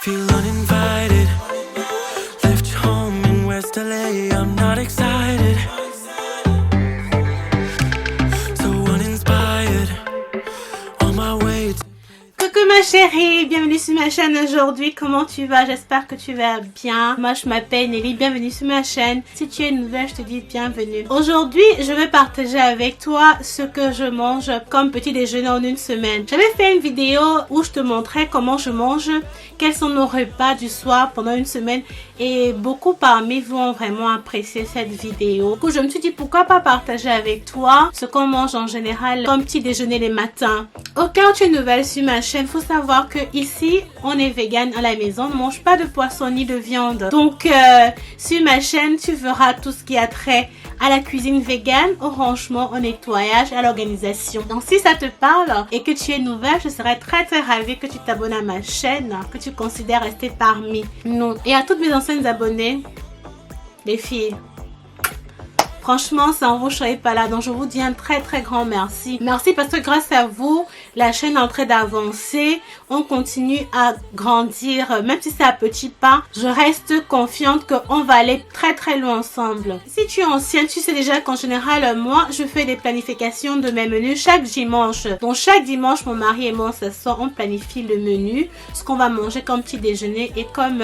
Feel uninvited. Left home in West LA, I'm not excited. So uninspired. On my way to... Coucou ma chérie, bienvenue sur ma chaîne aujourd'hui. Comment tu vas? J'espère que tu vas bien. Moi je m'appelle Nelly, bienvenue sur ma chaîne. Si tu es nouvelle, je te dis bienvenue. Aujourd'hui, je vais partager avec toi ce que je mange comme petit déjeuner en une semaine. J'avais fait une vidéo où je te montrais comment je mange, quels sont nos repas du soir pendant une semaine et beaucoup parmi vous ont vraiment apprécié cette vidéo. Du coup, je me suis dit pourquoi pas partager avec toi ce qu'on mange en général comme petit déjeuner les matins. Au cas où tu es nouvelle sur ma chaîne, faut savoir que ici on est vegan à la maison, on ne mange pas de poisson ni de viande. Donc sur ma chaîne tu verras tout ce qui a trait à la cuisine vegan, au rangement, au nettoyage, à l'organisation. Donc si ça te parle et que tu es nouvelle, je serais très ravie que tu t'abonnes à ma chaîne, que tu considères rester parmi nous. Et à toutes mes anciennes abonnées, les filles, franchement, sans vous, je ne serais pas là. Donc, je vous dis un très grand merci. Merci parce que grâce à vous, la chaîne est en train d'avancer. On continue à grandir. Même si c'est à petits pas, je reste confiante qu'on va aller très loin ensemble. Si tu es ancienne, tu sais déjà qu'en général, moi, je fais des planifications de mes menus chaque dimanche. Donc, chaque dimanche, mon mari et moi, ce soir, on planifie le menu. Ce qu'on va manger comme petit déjeuner et comme...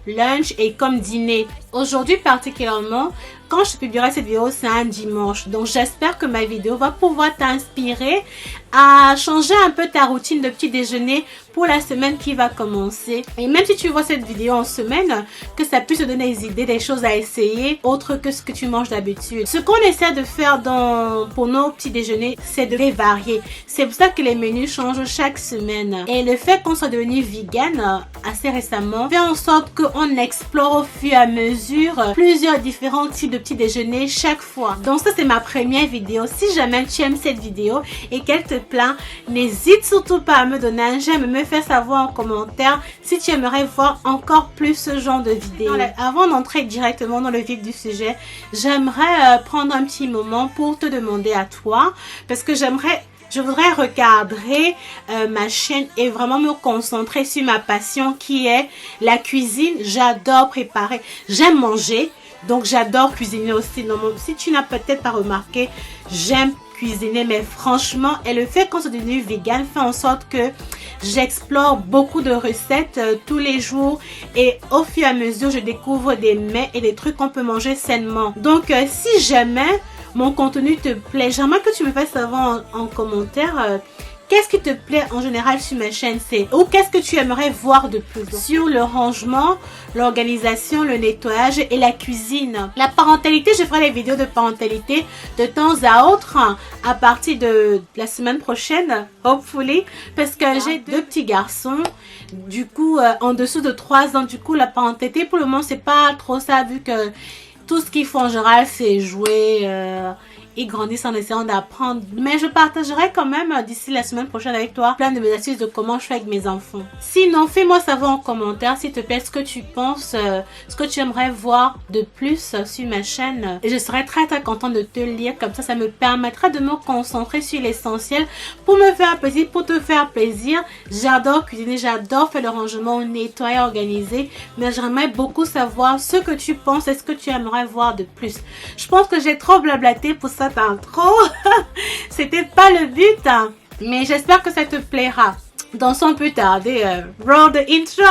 lunch et comme dîner. Aujourd'hui particulièrement, quand je publierai cette vidéo, c'est un dimanche. Donc j'espère que ma vidéo va pouvoir t'inspirer à changer un peu ta routine de petit déjeuner pour la semaine qui va commencer. Et même si tu vois cette vidéo en semaine, que ça puisse te donner des idées, des choses à essayer, autre que ce que tu manges d'habitude. Ce qu'on essaie de faire pour nos petits déjeuners, c'est de les varier. C'est pour ça que les menus changent chaque semaine. Et le fait qu'on soit devenu vegan assez récemment, fait en sorte qu'on explore au fur et à mesure plusieurs différents types de petits déjeuners chaque fois. Donc ça, c'est ma première vidéo. Si jamais tu aimes cette vidéo et qu'elle te plaît, n'hésite surtout pas à me donner un j'aime, me faire savoir en commentaire si tu aimerais voir encore plus ce genre de vidéo. Avant d'entrer directement dans le vif du sujet, j'aimerais prendre un petit moment pour te demander à toi, parce que je voudrais recadrer ma chaîne et vraiment me concentrer sur ma passion qui est la cuisine. J'adore préparer, j'aime manger, donc j'adore cuisiner aussi. Non, si tu n'as peut-être pas remarqué, j'aime cuisiner, mais franchement, et le fait qu'on soit devenu vegan fait en sorte que j'explore beaucoup de recettes tous les jours et au fur et à mesure, je découvre des mets et des trucs qu'on peut manger sainement. Donc, si jamais mon contenu te plaît, j'aimerais que tu me fasses savoir en commentaire qu'est-ce qui te plaît en général sur ma chaîne, ou qu'est-ce que tu aimerais voir de plus sur le rangement, l'organisation, le nettoyage et la cuisine. La parentalité, je ferai les vidéos de parentalité de temps à autre à partir de la semaine prochaine, hopefully, parce que j'ai deux petits garçons, du coup en dessous de 3 ans, du coup la parentalité pour le moment c'est pas trop ça, vu que tout ce qu'ils font en général c'est jouer, ils grandissent en essayant d'apprendre. Mais je partagerai quand même d'ici la semaine prochaine avec toi plein de mes astuces de comment je fais avec mes enfants. Sinon, fais-moi savoir en commentaire s'il te plaît ce que tu penses, ce que tu aimerais voir de plus sur ma chaîne. Et je serai très contente de te lire, comme ça me permettra de me concentrer sur l'essentiel pour me faire plaisir, pour te faire plaisir. J'adore cuisiner, j'adore faire le rangement, nettoyer, organiser, mais j'aimerais beaucoup savoir ce que tu penses et ce que tu aimerais voir de plus. Je pense que j'ai trop blablaté pour ça intro. C'était pas le but, hein. Mais j'espère que ça te plaira. Donc sans plus tarder, roll the intro.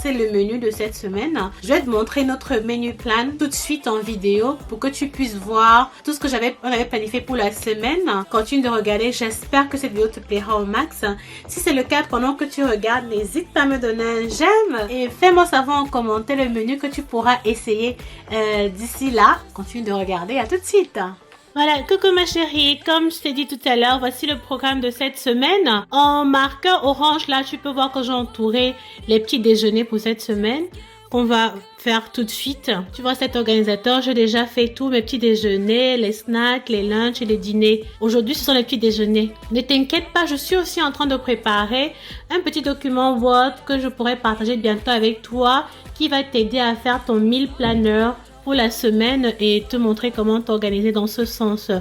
C'est le menu de cette semaine. Je vais te montrer notre menu plan tout de suite en vidéo pour que tu puisses voir tout ce que on avait planifié pour la semaine. Continue de regarder, j'espère que cette vidéo te plaira au max. Si c'est le cas, pendant que tu regardes, n'hésite pas à me donner un j'aime et fais-moi savoir en commentaire le menu que tu pourras essayer d'ici là. Continue de regarder, à tout de suite. Voilà, coucou ma chérie, comme je t'ai dit tout à l'heure, voici le programme de cette semaine. En marqueur orange, là, tu peux voir que j'ai entouré les petits déjeuners pour cette semaine qu'on va faire tout de suite. Tu vois, cet organisateur, j'ai déjà fait tous mes petits déjeuners, les snacks, les lunchs et les dîners. Aujourd'hui, ce sont les petits déjeuners. Ne t'inquiète pas, je suis aussi en train de préparer un petit document Word que je pourrai partager bientôt avec toi qui va t'aider à faire ton meal planner pour la semaine et te montrer comment t'organiser dans ce sens.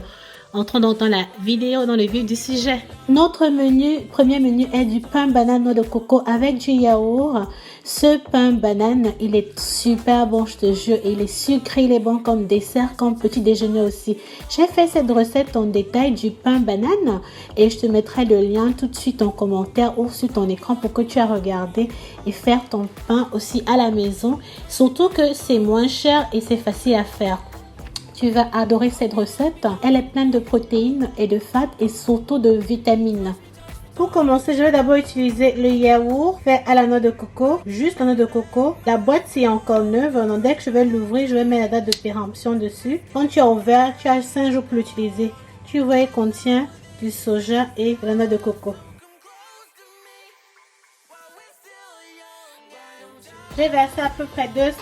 Entrons donc dans la vidéo, dans le vif du sujet. Notre menu, premier menu est du pain banane noix de coco avec du yaourt. Ce pain banane, il est super bon, je te jure. Il est sucré, il est bon comme dessert, comme petit déjeuner aussi. J'ai fait cette recette en détail du pain banane et je te mettrai le lien tout de suite en commentaire ou sur ton écran pour que tu aies regardé et faire ton pain aussi à la maison. Surtout que c'est moins cher et c'est facile à faire. Tu vas adorer cette recette. Elle est pleine de protéines et de fats et surtout de vitamines. Pour commencer, je vais d'abord utiliser le yaourt fait à la noix de coco. Juste la noix de coco. La boîte, c'est encore neuve. Donc, dès que je vais l'ouvrir, je vais mettre la date de péremption dessus. Quand tu as ouvert, tu as 5 jours pour l'utiliser. Tu vois, il contient du soja et de la noix de coco. J'ai versé à peu près 200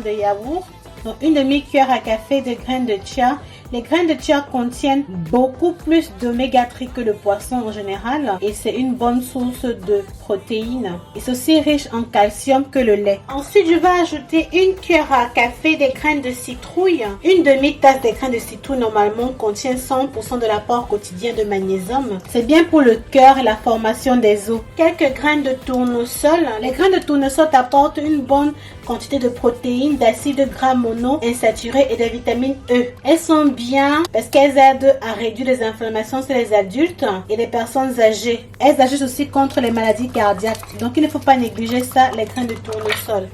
g de yaourt. Donc, une demi-cuillère à café de graines de chia. Les graines de chia contiennent beaucoup plus d'oméga 3 que le poisson en général et c'est une bonne source de protéines. Et c'est aussi riche en calcium que le lait. Ensuite, je vais ajouter une cuillère à café des graines de citrouille. Une demi-tasse des graines de citrouille normalement contient 100% de l'apport quotidien de magnésium. C'est bien pour le cœur et la formation des os. Quelques graines de tournesol. Les graines de tournesol apportent une bonne quantité de protéines, d'acides gras mono-insaturés et de vitamine E. Elles sont bien parce qu'elles aident à réduire les inflammations chez les adultes et les personnes âgées. Elles agissent aussi contre les maladies cardiaques. Donc il ne faut pas négliger ça, les graines de tournesol.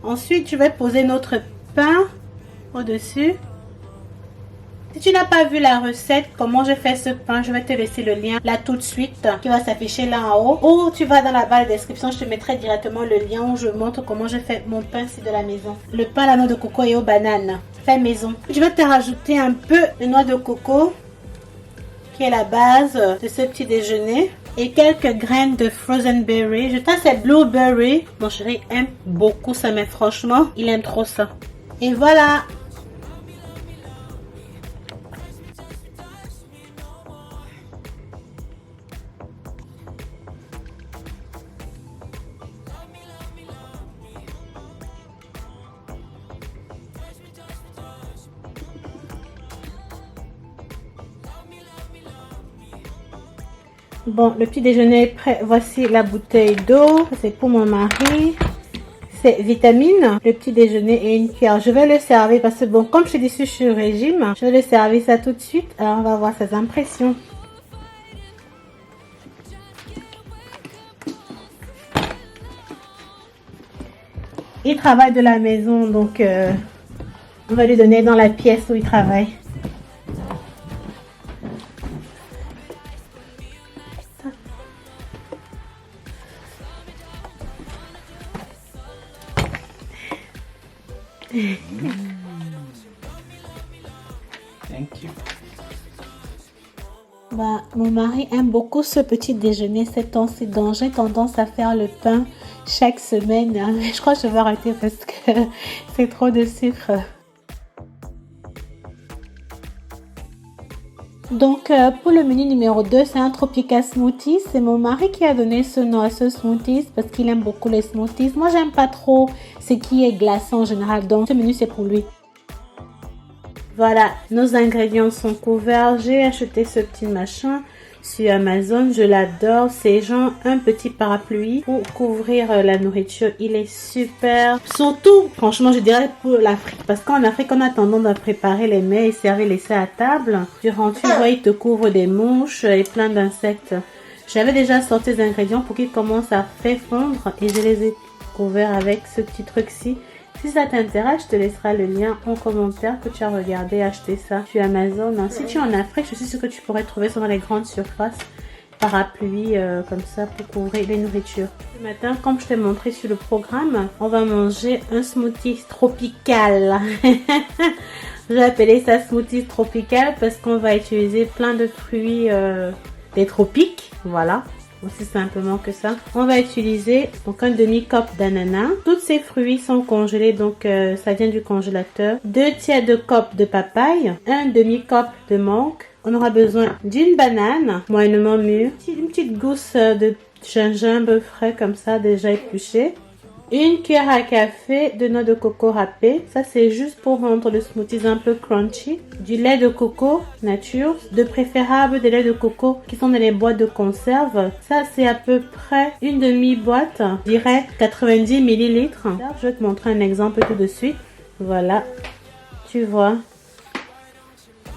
Ensuite, je vais poser notre pain au-dessus. Si tu n'as pas vu la recette, comment je fais ce pain, je vais te laisser le lien là tout de suite qui va s'afficher là en haut. Ou tu vas dans la barre de description, je te mettrai directement le lien où je montre comment je fais mon pain ici de la maison. Le pain à la noix de coco et aux bananes, fait maison. Je vais te rajouter un peu de noix de coco qui est la base de ce petit déjeuner. Et quelques graines de frozen berry. Je pense que c'est blueberry. Mon chéri aime beaucoup ça, mais franchement, il aime trop ça. Et voilà. Bon, le petit déjeuner est prêt. Voici la bouteille d'eau. C'est pour mon mari. C'est vitamine. Le petit déjeuner et une cuillère. Je vais le servir parce que bon, comme je te dis, je suis au régime. Je vais le servir ça tout de suite. Alors, on va voir ses impressions. Il travaille de la maison, donc on va lui donner dans la pièce où il travaille. Thank you. Bah, mon mari aime beaucoup ce petit déjeuner ces temps-ci, donc j'ai tendance à faire le pain chaque semaine. Je crois que je vais arrêter parce que c'est trop de sucre. Donc, pour le menu numéro 2, c'est un tropical smoothie. C'est mon mari qui a donné ce nom à ce smoothie parce qu'il aime beaucoup les smoothies. Moi, j'aime pas trop ce qui est glacé en général. Donc, ce menu, c'est pour lui. Voilà, nos ingrédients sont couverts. J'ai acheté ce petit machin sur Amazon. Je l'adore. C'est genre un petit parapluie pour couvrir la nourriture. Il est super. Surtout, franchement, je dirais pour l'Afrique. Parce qu'en Afrique, on a tendance à préparer les mets et servir les ça à table. Durant, tu vois, il te couvre des mouches et plein d'insectes. J'avais déjà sorti les ingrédients pour qu'ils commencent à faire fondre. Et je les ai couverts avec ce petit truc-ci. Si ça t'intéresse, je te laisserai le lien en commentaire que tu as regardé acheter ça sur Amazon. Si tu es en Afrique, je suis sûre que tu pourrais trouver ça dans les grandes surfaces. Parapluie comme ça pour couvrir les nourritures. Ce matin, comme je t'ai montré sur le programme, on va manger un smoothie tropical. Je vais appeler ça smoothie tropical parce qu'on va utiliser plein de fruits des tropiques. Voilà. Aussi simplement que ça. On va utiliser donc un demi-cup d'ananas. Tous ces fruits sont congelés, donc ça vient du congélateur. 2 tiers de cup de papaye, un demi-cup de mangue. On aura besoin d'une banane moyennement mûre, une petite gousse de gingembre frais comme ça déjà épluché. Une cuillère à café de noix de coco râpée. Ça, c'est juste pour rendre le smoothie un peu crunchy. Du lait de coco nature. De préférable des laits de coco qui sont dans les boîtes de conserve. Ça, c'est à peu près une demi-boîte. Je dirais 90 ml. Je vais te montrer un exemple tout de suite. Voilà. Tu vois.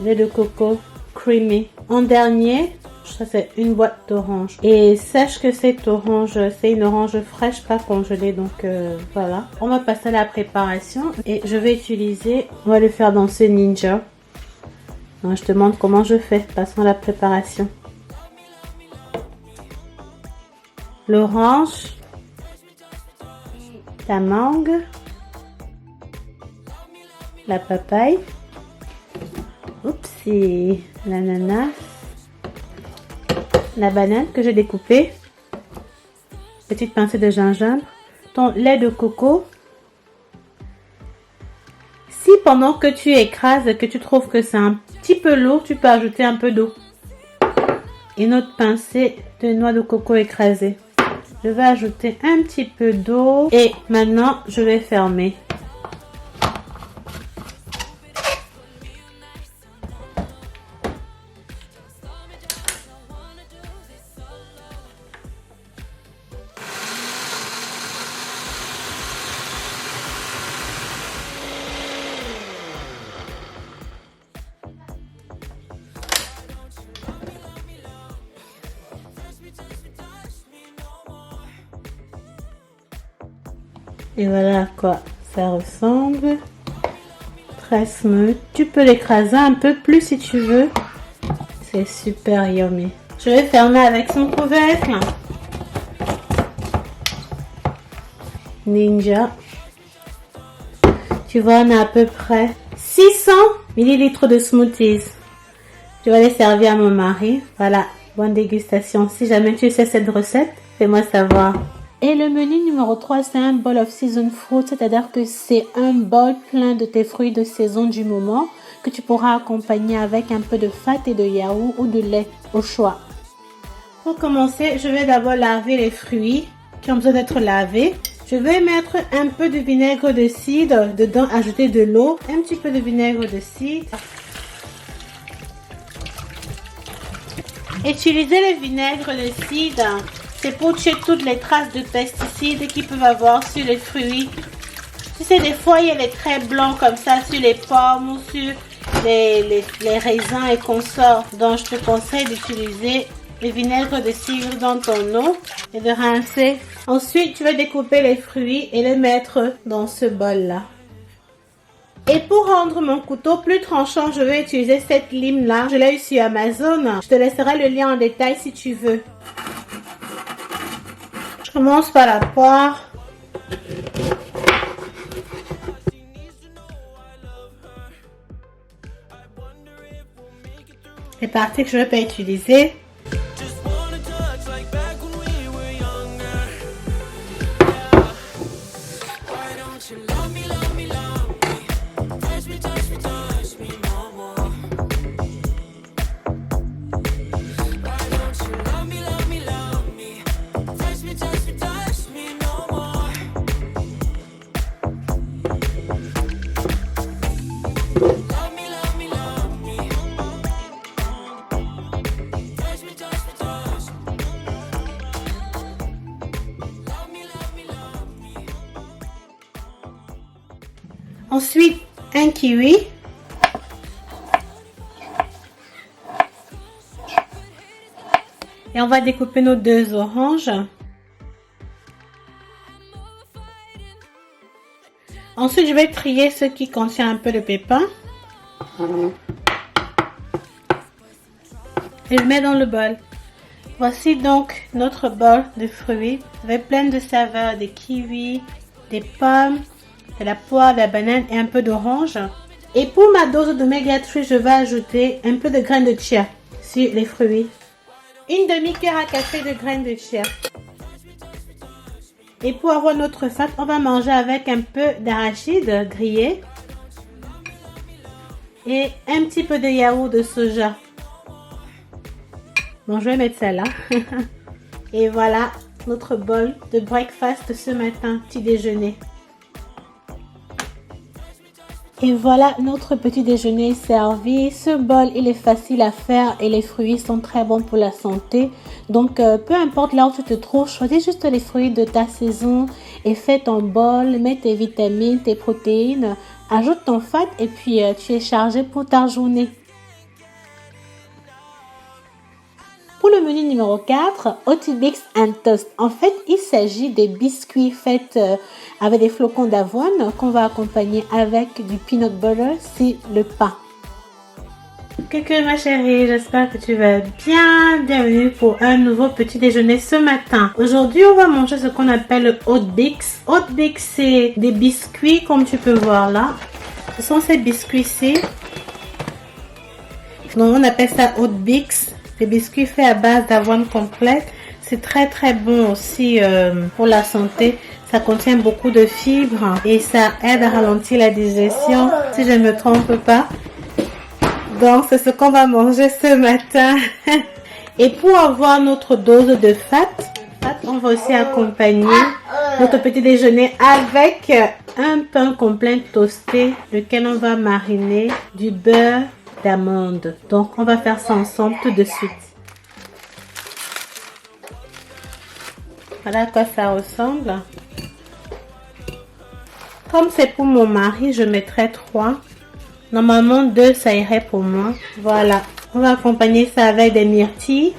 Lait de coco creamy. En dernier, ça c'est une boîte d'orange. Et sache que cette orange, c'est une orange fraîche, pas congelée. Donc voilà. On va passer à la préparation. Et je vais utiliser, on va le faire dans ce Ninja. Donc, je te montre comment je fais. Passons à la préparation. L'orange. La mangue. La papaye. Oupsie. L'ananas. La banane que j'ai découpée. Petite pincée de gingembre. Ton lait de coco. Si pendant que tu écrases, que tu trouves que c'est un petit peu lourd, tu peux ajouter un peu d'eau. Une autre pincée de noix de coco écrasée. Je vais ajouter un petit peu d'eau. Et maintenant, je vais fermer. Et voilà à quoi ça ressemble. Très smooth. Tu peux l'écraser un peu plus si tu veux. C'est super yummy. Je vais fermer avec son couvercle. Ninja. Tu vois, on a à peu près 600 ml de smoothies. Je vais les servir à mon mari. Voilà, bonne dégustation. Si jamais tu sais cette recette, fais-moi savoir. Et le menu numéro 3, c'est un bowl of seasoned fruit, c'est-à-dire que c'est un bol plein de tes fruits de saison du moment que tu pourras accompagner avec un peu de fat et de yaourt ou de lait au choix. Pour commencer, je vais d'abord laver les fruits qui ont besoin d'être lavés. Je vais mettre un peu de vinaigre de cidre dedans, ajouter de l'eau, un petit peu de vinaigre de cidre. Utiliser le vinaigre de cidre, c'est pour tuer toutes les traces de pesticides qu'ils peuvent avoir sur les fruits. Tu sais, des fois, il y a les traits blancs comme ça sur les pommes ou sur les raisins et consorts. Donc, je te conseille d'utiliser le vinaigre de cidre dans ton eau et de rincer. Ensuite, tu vas découper les fruits et les mettre dans ce bol-là. Et pour rendre mon couteau plus tranchant, je vais utiliser cette lime-là. Je l'ai eu sur Amazon. Je te laisserai le lien en détail si tu veux. Je commence par la poire. Les parties que je ne vais pas utiliser. Ensuite, un kiwi. Et on va découper nos 2 oranges. Ensuite, je vais trier ce qui contient un peu de pépins. Et je mets dans le bol. Voici donc notre bol de fruits avec plein de saveurs, des kiwis, des pommes, de la poire, de la banane et un peu d'orange. Et pour ma dose d'oméga 3, je vais ajouter un peu de graines de chia sur les fruits. Une demi-cuillère à café de graines de chia. Et pour avoir notre fat, on va manger avec un peu d'arachide grillé et un petit peu de yaourt de soja. Bon, je vais mettre ça là. Et voilà, notre bol de breakfast ce matin, petit déjeuner. Et voilà, notre petit déjeuner est servi. Ce bol, il est facile à faire et les fruits sont très bons pour la santé. Donc, peu importe là où tu te trouves, choisis juste les fruits de ta saison et fais ton bol, mets tes vitamines, tes protéines, ajoute ton fat et puis tu es chargé pour ta journée. Pour le menu numéro 4, Oatibix and Toast. En fait, il s'agit des biscuits faits avec des flocons d'avoine qu'on va accompagner avec du peanut butter, c'est le pain. Coucou ma chérie, j'espère que tu vas bien. Bienvenue pour un nouveau petit déjeuner ce matin. Aujourd'hui, on va manger ce qu'on appelle le Oatbix. Oatbix, c'est des biscuits comme tu peux voir là. Ce sont ces biscuits-ci. Donc, on appelle ça Oatbix. Des biscuits faits à base d'avoine complète. C'est très très bon aussi pour la santé. Ça contient beaucoup de fibres et ça aide à ralentir la digestion, si je ne me trompe pas. Donc, c'est ce qu'on va manger ce matin. Et pour avoir notre dose de fat, on va aussi accompagner notre petit déjeuner avec un pain complet toasté, lequel on va mariner du beurre d'amande. Donc, on va faire ça ensemble tout de suite. Voilà à quoi ça ressemble. Comme c'est pour mon mari, je mettrai 3. Normalement, 2, ça irait pour moi. Voilà. On va accompagner ça avec des myrtilles.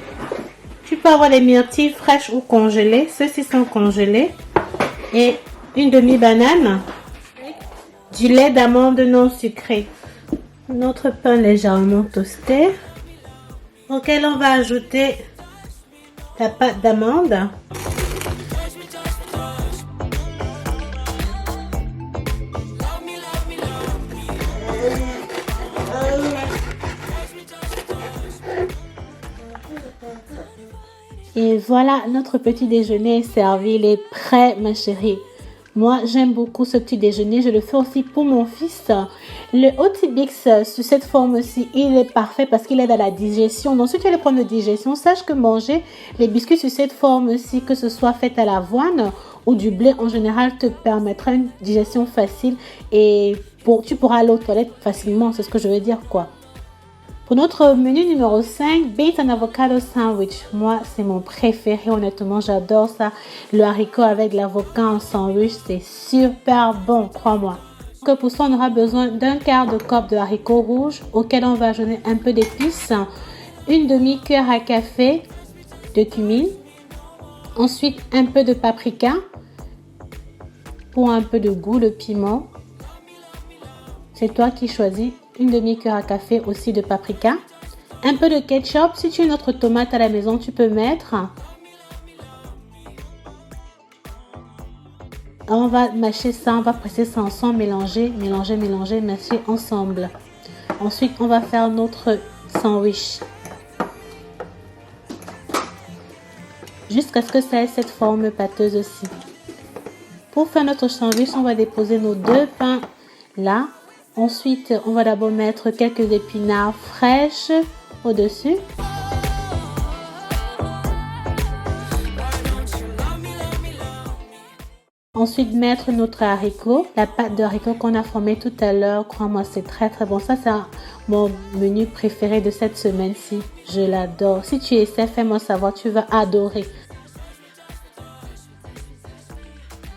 Tu peux avoir des myrtilles fraîches ou congelées. Ceux-ci sont congelés. Et une demi-banane. Du lait d'amande non sucré. Notre pain légèrement toasté. Auquel on va ajouter la pâte d'amande. Et voilà, notre petit déjeuner est servi, il est prêt ma chérie. Moi, j'aime beaucoup ce petit déjeuner, je le fais aussi pour mon fils. Le Oatibix, sous cette forme-ci, il est parfait parce qu'il aide à la digestion. Donc, si tu as des problèmes de digestion, sache que manger les biscuits sous cette forme-ci, que ce soit fait à l'avoine ou du blé, en général, te permettra une digestion facile et tu pourras aller aux toilettes facilement, c'est ce que je veux dire quoi. Pour notre menu numéro 5, Beans and Avocado Sandwich. Moi, c'est mon préféré, honnêtement, j'adore ça. Le haricot avec l'avocat en sandwich, c'est super bon, crois-moi. Pour ça, on aura besoin d'un quart de cup de haricots rouges, auquel on va ajouter un peu d'épices, une demi-cuillère à café de cumin, ensuite un peu de paprika, pour un peu de goût, le piment. C'est toi qui choisis. Une demi-cuillère à café aussi de paprika. Un peu de ketchup. Si tu as une autre tomate à la maison, tu peux mettre. On va mâcher ça, on va presser ça ensemble, mélanger, mâcher ensemble. Ensuite, on va faire notre sandwich. Jusqu'à ce que ça ait cette forme pâteuse aussi. Pour faire notre sandwich, on va déposer nos 2 pains là. Ensuite, on va d'abord mettre quelques épinards fraîches au-dessus. Ensuite, mettre notre haricot, la pâte de haricot qu'on a formée tout à l'heure. Crois-moi, c'est très très bon. Ça, c'est mon menu préféré de cette semaine-ci. Je l'adore. Si tu essaies, fais-moi savoir, tu vas adorer.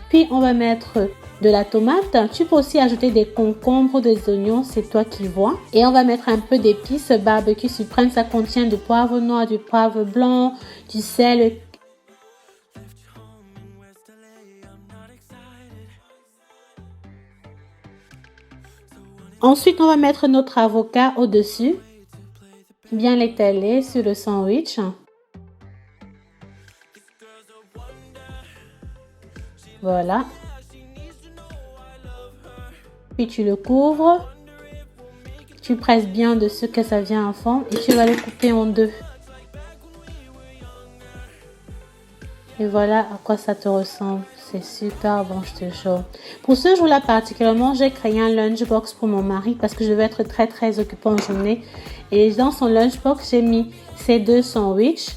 Puis, on va mettre de la tomate. Tu peux aussi ajouter des concombres, des oignons, c'est toi qui vois. Et on va mettre un peu d'épices barbecue suprême. Ça contient du poivre noir, du poivre blanc, du sel. Ensuite, on va mettre notre avocat au-dessus. Bien l'étaler sur le sandwich. Voilà. Puis tu le couvres. Tu presses bien dessus que ça vient en forme et tu vas le couper en 2. Et voilà à quoi ça te ressemble. C'est super bon, je te jure. Pour ce jour-là particulièrement, j'ai créé un lunchbox pour mon mari parce que je vais être très très occupée en journée. Et dans son lunchbox, j'ai mis ces 2 sandwichs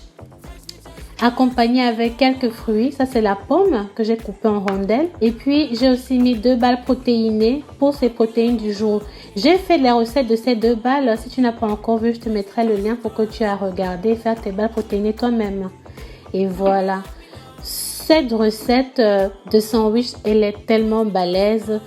accompagné avec quelques fruits. Ça, c'est la pomme que j'ai coupée en rondelles. Et puis, j'ai aussi mis 2 balles protéinées pour ces protéines du jour. J'ai fait les recettes de ces 2 balles. Si tu n'as pas encore vu, je te mettrai le lien pour que tu aies regardé et faire tes balles protéinées toi-même. Et voilà. Cette recette de sandwich, elle est tellement balèze.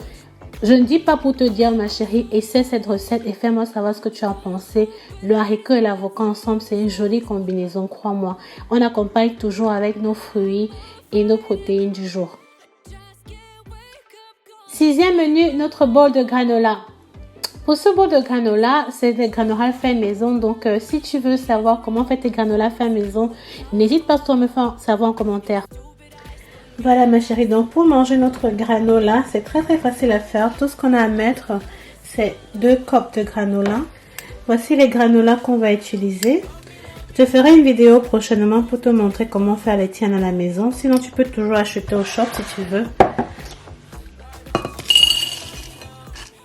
Je ne dis pas pour te dire, ma chérie, essaie cette recette et fais-moi savoir ce que tu as pensé. Le haricot et l'avocat ensemble, c'est une jolie combinaison, crois-moi. On accompagne toujours avec nos fruits et nos protéines du jour. 6e menu, notre bol de granola. Pour ce bol de granola, c'est des granola fait maison. Donc, si tu veux savoir comment faire tes granola fait maison, n'hésite pas à me faire savoir en commentaire. Voilà ma chérie, donc pour manger notre granola, c'est très facile à faire. Tout ce qu'on a à mettre, c'est 2 copes de granola. Voici les granolas qu'on va utiliser. Je te ferai une vidéo prochainement pour te montrer comment faire les tiennes à la maison. Sinon, tu peux toujours acheter au shop si tu veux.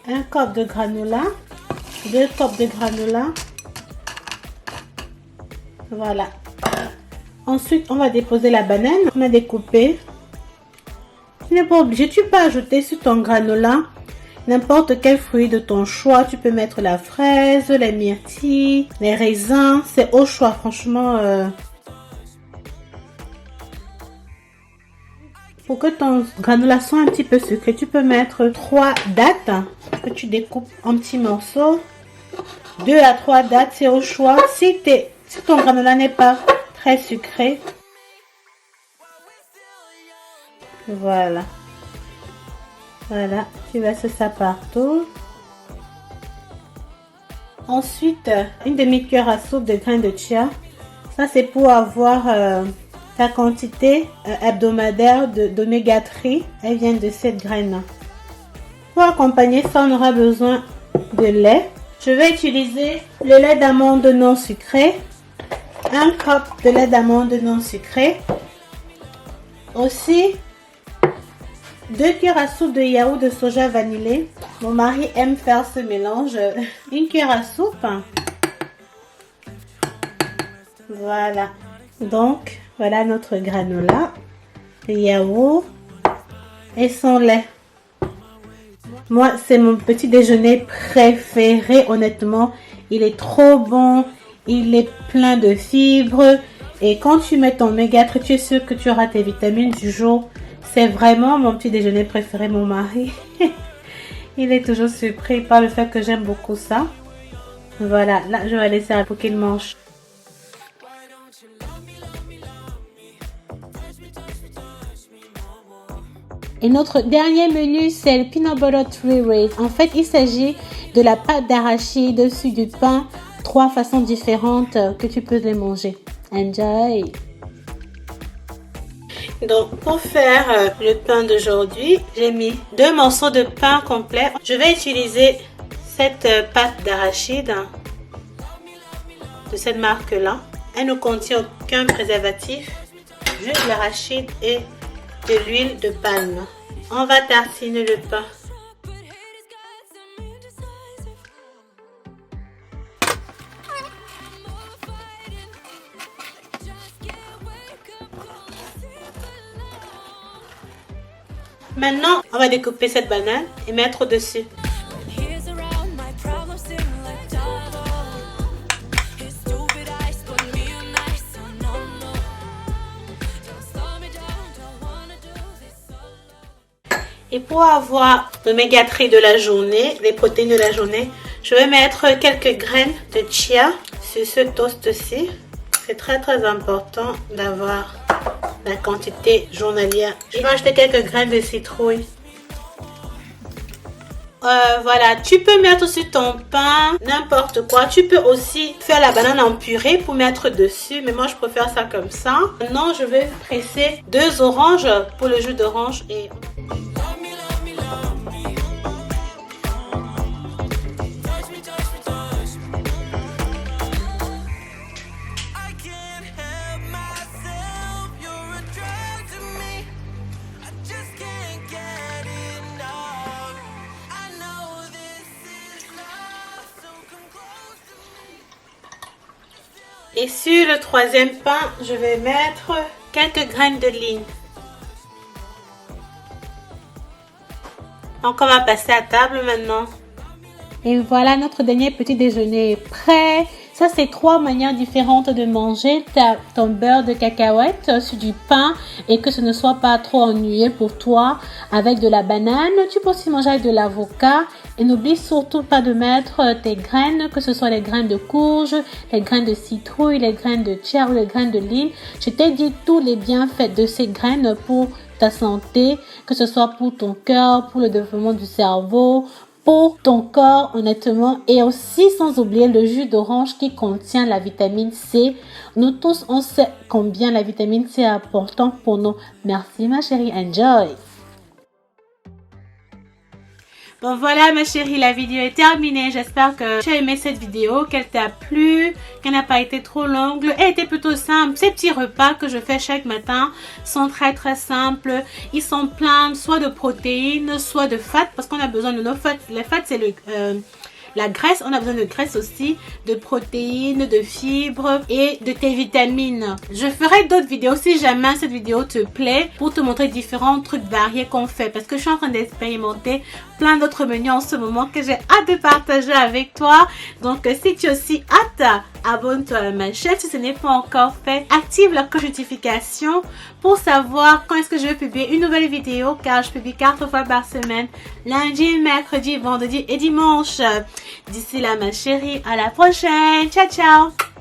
1 cop de granola, 2 copes de granola. Voilà. Ensuite, on va déposer la banane. On a découpé. Tu n'es pas obligé, tu peux ajouter sur ton granola n'importe quel fruit de ton choix. Tu peux mettre la fraise, les myrtilles, les raisins. C'est au choix, franchement. Pour que ton granola soit un petit peu sucré, tu peux mettre 3 dattes que tu découpes en petits morceaux. 2 à 3 dattes, c'est au choix. Si ton granola n'est pas très sucré, voilà, tu verses ça partout. Ensuite, une demi-cuillère à soupe de graines de chia. Ça, c'est pour avoir ta quantité hebdomadaire d'oméga 3. Elle vient de cette graine. Pour accompagner ça, on aura besoin de lait. Je vais utiliser le lait d'amande non sucré. 1 cup de lait d'amande non sucré. Aussi, 2 cuillères à soupe de yaourt de soja vanillé. Mon mari aime faire ce mélange. 1 cuillère à soupe. Voilà. Donc, voilà notre granola, le yaourt et son lait. Moi, c'est mon petit déjeuner préféré, honnêtement. Il est trop bon. Il est plein de fibres. Et quand tu mets ton oméga 3, tu es sûr que tu auras tes vitamines du jour. C'est vraiment mon petit déjeuner préféré, mon mari. Il est toujours surpris par le fait que j'aime beaucoup ça. Voilà, là, je vais laisser pour qu'il mange. Et notre dernier menu, c'est le peanut butter 3 ways. En fait, il s'agit de la pâte d'arachide sur du pain. 3 façons différentes que tu peux les manger. Enjoy! Donc, pour faire le pain d'aujourd'hui, j'ai mis 2 morceaux de pain complet. Je vais utiliser cette pâte d'arachide de cette marque-là. Elle ne contient aucun préservatif, juste de l'arachide et de l'huile de palme. On va tartiner le pain. Maintenant, on va découper cette banane et mettre au-dessus. Et pour avoir l'oméga 3 de la journée, les protéines de la journée, je vais mettre quelques graines de chia sur ce toast-ci. C'est très important d'avoir la quantité journalière. Je vais acheter quelques graines de citrouille. Voilà, tu peux mettre sur ton pain n'importe quoi. Tu peux aussi faire la banane en purée pour mettre dessus. Mais moi, je préfère ça comme ça. Maintenant, je vais presser 2 oranges pour le jus d'orange. Et Et sur le troisième pain, je vais mettre quelques graines de lin. Donc on va passer à table maintenant. Et voilà, notre dernier petit déjeuner est prêt. Ça, c'est 3 manières différentes de manger ton beurre de cacahuète sur du pain et que ce ne soit pas trop ennuyeux pour toi avec de la banane. Tu peux aussi manger avec de l'avocat et n'oublie surtout pas de mettre tes graines, que ce soit les graines de courge, les graines de citrouille, les graines de chia ou les graines de lin. Je t'ai dit tous les bienfaits de ces graines pour ta santé, que ce soit pour ton cœur, pour le développement du cerveau, pour ton corps, honnêtement, et aussi sans oublier le jus d'orange qui contient la vitamine C. Nous tous, on sait combien la vitamine C est importante pour nous. Merci ma chérie, enjoy! Bon voilà ma chérie, la vidéo est terminée. J'espère que tu as aimé cette vidéo, qu'elle t'a plu, qu'elle n'a pas été trop longue. Elle était plutôt simple. Ces petits repas que je fais chaque matin sont très très simples. Ils sont pleins soit de protéines, soit de fat parce qu'on a besoin de nos fats. Les fats c'est la graisse, on a besoin de graisse aussi, de protéines, de fibres et de tes vitamines. Je ferai d'autres vidéos si jamais cette vidéo te plaît pour te montrer différents trucs variés qu'on fait parce que je suis en train d'expérimenter plein d'autres menus en ce moment que j'ai hâte de partager avec toi. Donc si tu as aussi hâte, abonne-toi à ma chaîne si ce n'est pas encore fait. Active la cloche de notification pour savoir quand est-ce que je vais publier une nouvelle vidéo car je publie 4 fois par semaine, lundi, mercredi, vendredi et dimanche. D'ici là ma chérie, à la prochaine. Ciao ciao.